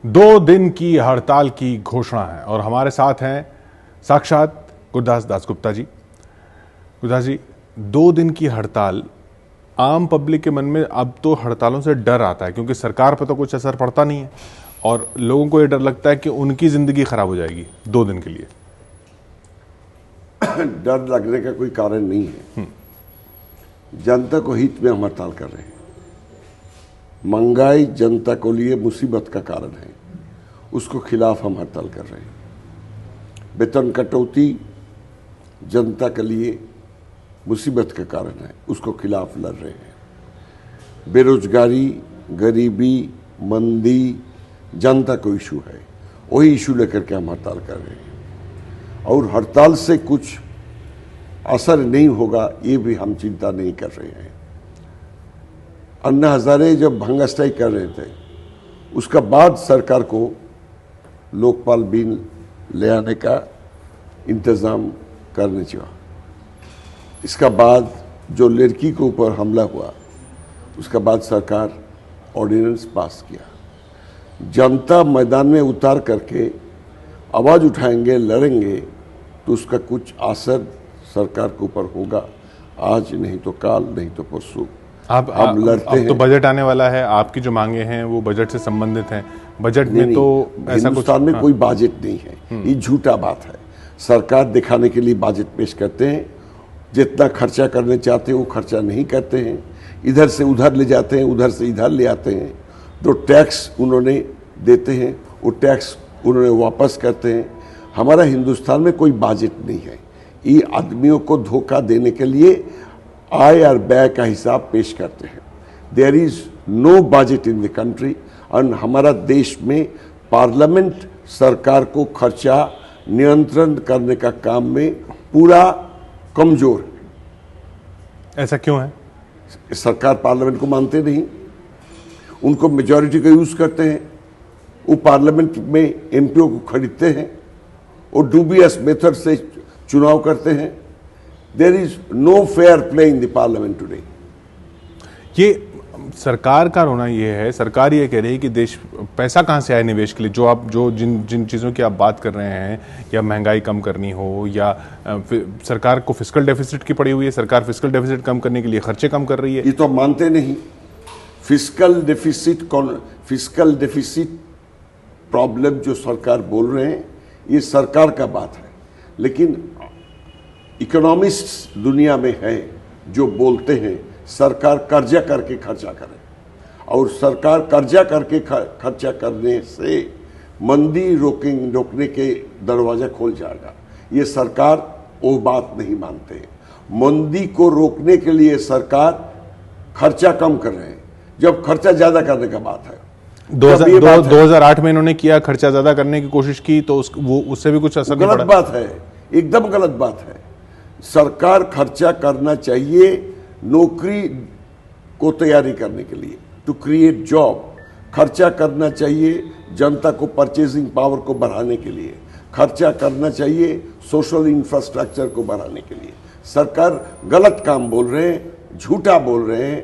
2 दिन की हड़ताल की घोषणा है और हमारे साथ हैं साक्षात गुरदास दासगुप्ता जी। गुरदास जी, 2 दिन की हड़ताल, आम पब्लिक के मन में अब तो हड़तालों से डर आता है क्योंकि सरकार पर तो कुछ असर पड़ता नहीं है और लोगों को ये डर लगता है कि उनकी जिंदगी खराब हो जाएगी 2 दिन के लिए। डर लगने का कोई कारण नहीं है। जनता को हित में हम हड़ताल कर रहे हैं। महंगाई जनता को लिए मुसीबत का कारण है, उसको खिलाफ हम हड़ताल कर रहे हैं। वेतन कटौती जनता के लिए मुसीबत का कारण है, उसको खिलाफ लड़ रहे हैं। बेरोजगारी, गरीबी, मंदी जनता को इशू है, वही इशू लेकर के हम हड़ताल कर रहे हैं। और हड़ताल से कुछ असर नहीं होगा ये भी हम चिंता नहीं कर रहे हैं। अन्ना हजारे जब भंगा स्ट्राइक कर रहे थे, उसका बाद सरकार को लोकपाल बिल ले आने का इंतज़ाम करने चाहिए। इसका बाद जो लड़की के ऊपर हमला हुआ, उसका बाद सरकार ऑर्डिनेंस पास किया। जनता मैदान में उतार करके आवाज़ उठाएंगे, लड़ेंगे, तो उसका कुछ असर सरकार के ऊपर होगा। आज नहीं तो काल, नहीं तो परसों हम लड़ते हैं। तो बजट आने वाला है, आपकी जो मांगे हैं वो बजट से संबंधित हैं। बजट में तो ऐसा हिंदुस्तान में कोई बजट नहीं है, ये झूठा बात है। सरकार दिखाने के लिए बजट पेश करते हैं, जितना खर्चा करने चाहते हैं वो खर्चा नहीं करते हैं, इधर से उधर ले जाते हैं, उधर से इधर ले आते हैं। जो टैक्स उन्होंने देते हैं वो टैक्स उन्होंने वापस करते हैं। हमारा हिंदुस्तान में कोई बजट नहीं है। ये आदमियों को धोखा देने के लिए आय और व्यय का हिसाब पेश करते हैं। There is no budget in the country. और हमारा देश में पार्लियामेंट सरकार को खर्चा नियंत्रण करने का काम में पूरा कमजोर है। ऐसा क्यों है? सरकार पार्लियामेंट को मानते नहीं, उनको मेजॉरिटी का यूज करते हैं। वो पार्लियामेंट में एमपीओ को खरीदते हैं, वो डूबियस मेथड से चुनाव करते हैं। There is no fair play in the parliament today. ये सरकार का रोना ये है, सरकार ये कह रही है कि देश पैसा कहाँ से आए निवेश के लिए, जो आप जिन चीज़ों की आप बात कर रहे हैं, या महंगाई कम करनी हो, या सरकार को फिस्कल डेफिसिट की पड़ी हुई है, सरकार फिस्कल डेफिसिट कम करने के लिए खर्चे कम कर रही है। ये तो मानते नहीं। फिस्कल डेफिसिट प्रॉब्लम जो सरकार बोल रहे हैं, ये सरकार का बात है। लेकिन इकोनॉमिस्ट दुनिया में है जो बोलते हैं सरकार कर्जा करके खर्चा करे, और सरकार कर्जा करके खर्चा करने से मंदी रोकने के दरवाजा खोल जाएगा। ये सरकार वो बात नहीं मानते। मंदी को रोकने के लिए सरकार खर्चा कम कर रहे हैं, जब खर्चा ज्यादा करने का बात है। 2008 में इन्होंने किया, खर्चा ज्यादा करने की कोशिश की, तो उससे भी कुछ असर नहीं पड़ा। गलत बात है, एकदम गलत बात है। सरकार खर्चा करना चाहिए नौकरी को तैयारी करने के लिए, टू क्रिएट जॉब। खर्चा करना चाहिए जनता को परचेजिंग पावर को बढ़ाने के लिए। खर्चा करना चाहिए सोशल इंफ्रास्ट्रक्चर को बढ़ाने के लिए। सरकार गलत काम बोल रहे हैं, झूठा बोल रहे हैं।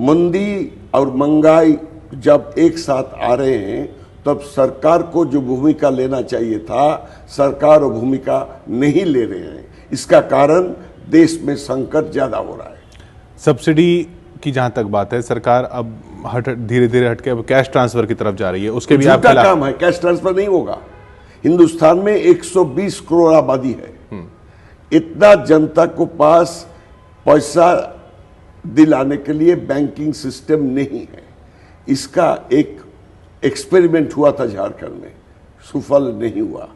मंदी और महंगाई जब एक साथ आ रहे हैं, तब सरकार को जो भूमिका लेना चाहिए था, सरकार वो भूमिका नहीं ले रहे हैं। इसका कारण देश में संकट ज्यादा हो रहा है। सब्सिडी की जहां तक बात है, सरकार अब धीरे धीरे हटके अब कैश ट्रांसफर की तरफ जा रही है, उसके भी आपका काम है। कैश ट्रांसफर नहीं होगा। हिंदुस्तान में 120 करोड़ आबादी है। इतना जनता को पास पैसा दिलाने के लिए बैंकिंग सिस्टम नहीं है। इसका एक एक्सपेरिमेंट हुआ था झारखंड में, सफल नहीं हुआ।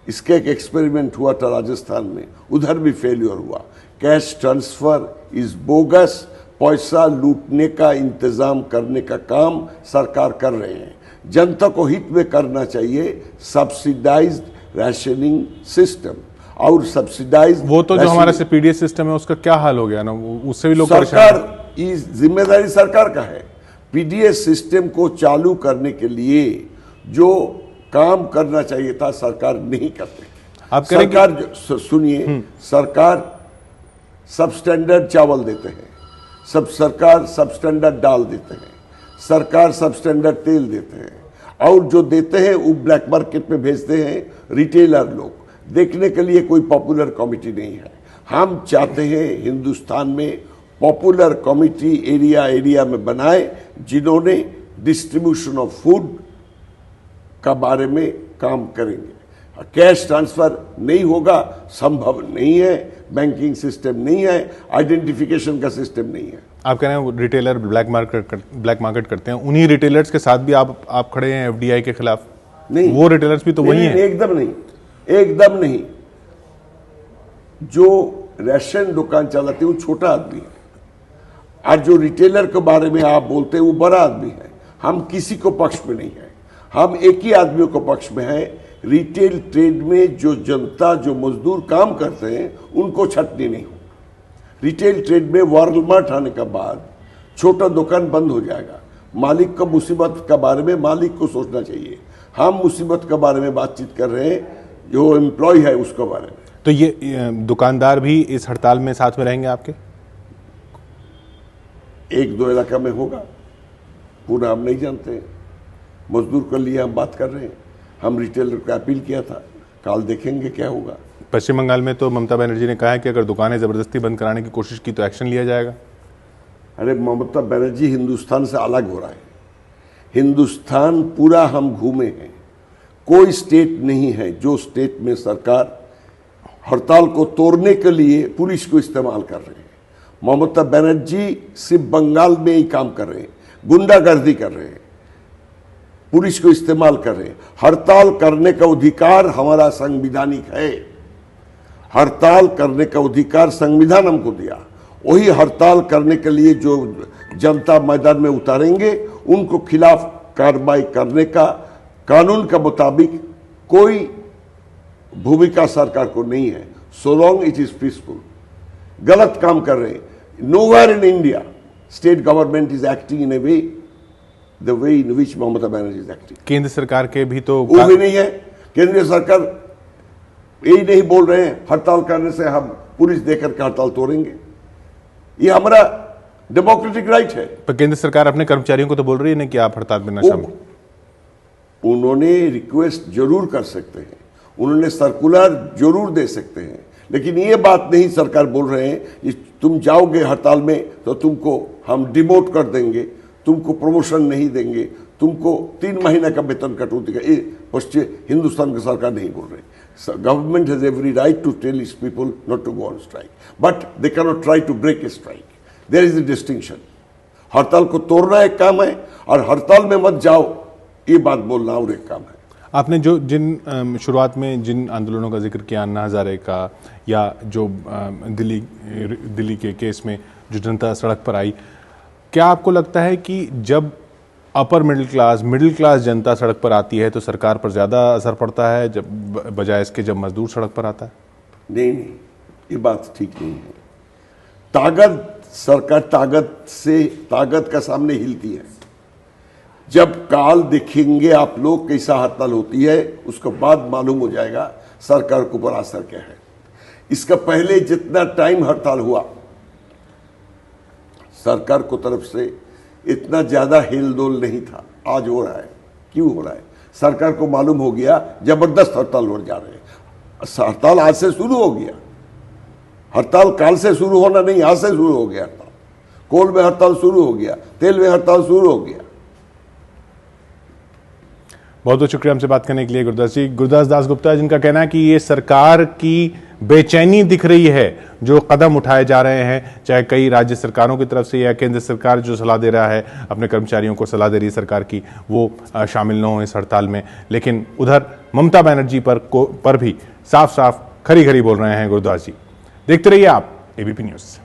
इसका एक एक्सपेरिमेंट हुआ था राजस्थान में, उधर भी फेल्योर हुआ। Cash transfer is bogus. पैसा लूटने का इंतजाम करने का काम सरकार कर रहे हैं। जनता को हित में करना चाहिए सब्सिडाइज्ड राशनिंग सिस्टम। और सब्सिडाइज वो तो जो हमारा पीडीएस सिस्टम है, उसका क्या हाल हो गया ना, उससे भी लोग सरकार, जिम्मेदारी सरकार का है। पीडीएस सिस्टम को चालू करने के लिए जो काम करना चाहिए था, सरकार नहीं करते। आप सरकार सुनिए, सरकार सबस्टैंडर्ड चावल देते हैं, सरकार सबस्टैंडर्ड दाल देते हैं, सरकार सबस्टैंडर्ड तेल देते हैं। और जो देते हैं वो ब्लैक मार्केट में भेजते हैं रिटेलर लोग। देखने के लिए कोई पॉपुलर कमेटी नहीं है। हम चाहते हैं हिंदुस्तान में पॉपुलर कमेटी एरिया एरिया में बनाए, जिन्होंने डिस्ट्रीब्यूशन ऑफ फूड का बारे में काम करेंगे। कैश ट्रांसफर नहीं होगा, संभव नहीं है, बैंकिंग सिस्टम नहीं है, आइडेंटिफिकेशन का सिस्टम नहीं है। आप कह रहे हैं रिटेलर ब्लैक मार्केट करते हैं, उन्हीं रिटेलर्स के साथ भी आप खड़े हैं एफडीआई के खिलाफ? नहीं, वो रिटेलर्स भी तो वही हैं। एकदम नहीं, एकदम नहीं। जो राशन दुकान चलाते हैं वो छोटा आदमी है, और जो रिटेलर के बारे में आप बोलते हैं वो बड़ा आदमी है। हम किसी को पक्ष में नहीं है, हम एक ही आदमियों को पक्ष में है। रिटेल ट्रेड में जो जनता, जो मजदूर काम करते हैं, उनको छटनी नहीं हो। रिटेल ट्रेड में वॉलमार्ट आने के बाद छोटा दुकान बंद हो जाएगा। मालिक को मुसीबत के बारे में मालिक को सोचना चाहिए। हम मुसीबत के बारे में बातचीत कर रहे हैं, जो एम्प्लॉय है उसके बारे में। तो ये दुकानदार भी इस हड़ताल में साथ में रहेंगे आपके? एक दो इलाका में होगा, पूरा हम नहीं जानते हैं। मजदूर के लिए हम बात कर रहे हैं। हम रिटेलर को अपील किया था, काल देखेंगे क्या होगा। पश्चिम बंगाल में तो ममता बनर्जी ने कहा है कि अगर दुकानें जबरदस्ती बंद कराने की कोशिश की तो एक्शन लिया जाएगा। अरे ममता बनर्जी हिंदुस्तान से अलग हो रहा है। हिंदुस्तान पूरा हम घूमे हैं, कोई स्टेट नहीं है जो स्टेट में सरकार हड़ताल को तोड़ने के लिए पुलिस को इस्तेमाल कर रहे हैं। ममता बनर्जी सिर्फ बंगाल में ही काम कर रहे हैं, गुंडागर्दी कर रहे हैं, पुलिस को इस्तेमाल कर रहे हैं। हड़ताल करने का अधिकार हमारा संवैधानिक है। हड़ताल करने का अधिकार संविधान हमको दिया। वही हड़ताल करने के लिए जो जनता मैदान में उतारेंगे, उनको खिलाफ कार्रवाई करने का कानून के मुताबिक कोई भूमिका सरकार को नहीं है, so long it is peaceful. गलत काम कर रहे हैं। Nowhere in India state government is acting in a way the way in which Mamata Banerjee is acting. केंद्र सरकार के भी तो वो भी नहीं है। केंद्रीय सरकार यही नहीं बोल रहे हैं हड़ताल करने से हम पुलिस देकर के हड़ताल तोड़ेंगे। ये हमारा डेमोक्रेटिक राइट है। पर केंद्र सरकार अपने कर्मचारियों को तो बोल रही है ना कि आप हड़ताल में न शामिल। उन्होंने रिक्वेस्ट जरूर कर सकते हैं, उन्होंने सर्कुलर जरूर दे सकते हैं, लेकिन ये बात नहीं सरकार बोल रहे हैं कि तुम जाओगे हड़ताल में तो तुमको हम डिमोट कर देंगे, तुमको प्रमोशन नहीं देंगे, तुमको 3 महीने का वेतन कटौती का। ये पश्चिम हिंदुस्तान की सरकार नहीं बोल रही। Government has every right to tell its people not to go on strike, but they can not try to break a strike. There is a distinction. हड़ताल को तोड़ना एक काम है और हड़ताल में मत जाओ ये बात बोलना और एक काम है। आपने जिन शुरुआत में जिन आंदोलनों का जिक्र किया, अन्ना हजारे का, या जो दिल्ली के केस में जो जनता सड़क पर आई, क्या आपको लगता है कि जब अपर मिडिल क्लास जनता सड़क पर आती है तो सरकार पर ज़्यादा असर पड़ता है जब बजाय इसके जब मजदूर सड़क पर आता है? नहीं, ये बात ठीक नहीं है। सरकार ताकत का सामने हिलती है। जब काल देखेंगे आप लोग कैसा हड़ताल होती है, उसके बाद मालूम हो जाएगा सरकार के ऊपर असर क्या है। इसका पहले जितना टाइम हड़ताल हुआ, सरकार को तरफ से इतना ज्यादा हिलडोल नहीं था। आज हो रहा है। क्यों हो रहा है? सरकार को मालूम हो गया जबरदस्त हड़ताल हो जा रहे हैं। हड़ताल आज से शुरू हो गया। हड़ताल काल से शुरू होना नहीं, आज से शुरू हो गया हड़ताल। कोल में हड़ताल शुरू हो गया, तेल में हड़ताल शुरू हो गया। बहुत बहुत शुक्रिया हमसे बात करने के लिए गुरदास दासगुप्ता, जिनका कहना है कि ये सरकार की बेचैनी दिख रही है जो कदम उठाए जा रहे हैं, चाहे कई राज्य सरकारों की तरफ से या केंद्र सरकार जो सलाह दे रहा है, अपने कर्मचारियों को सलाह दे रही है सरकार की, वो शामिल न हो इस हड़ताल में। लेकिन उधर ममता बनर्जी पर भी साफ साफ खरी खरी बोल रहे हैं गुरदास जी। देखते रहिए आप एबीपी न्यूज़।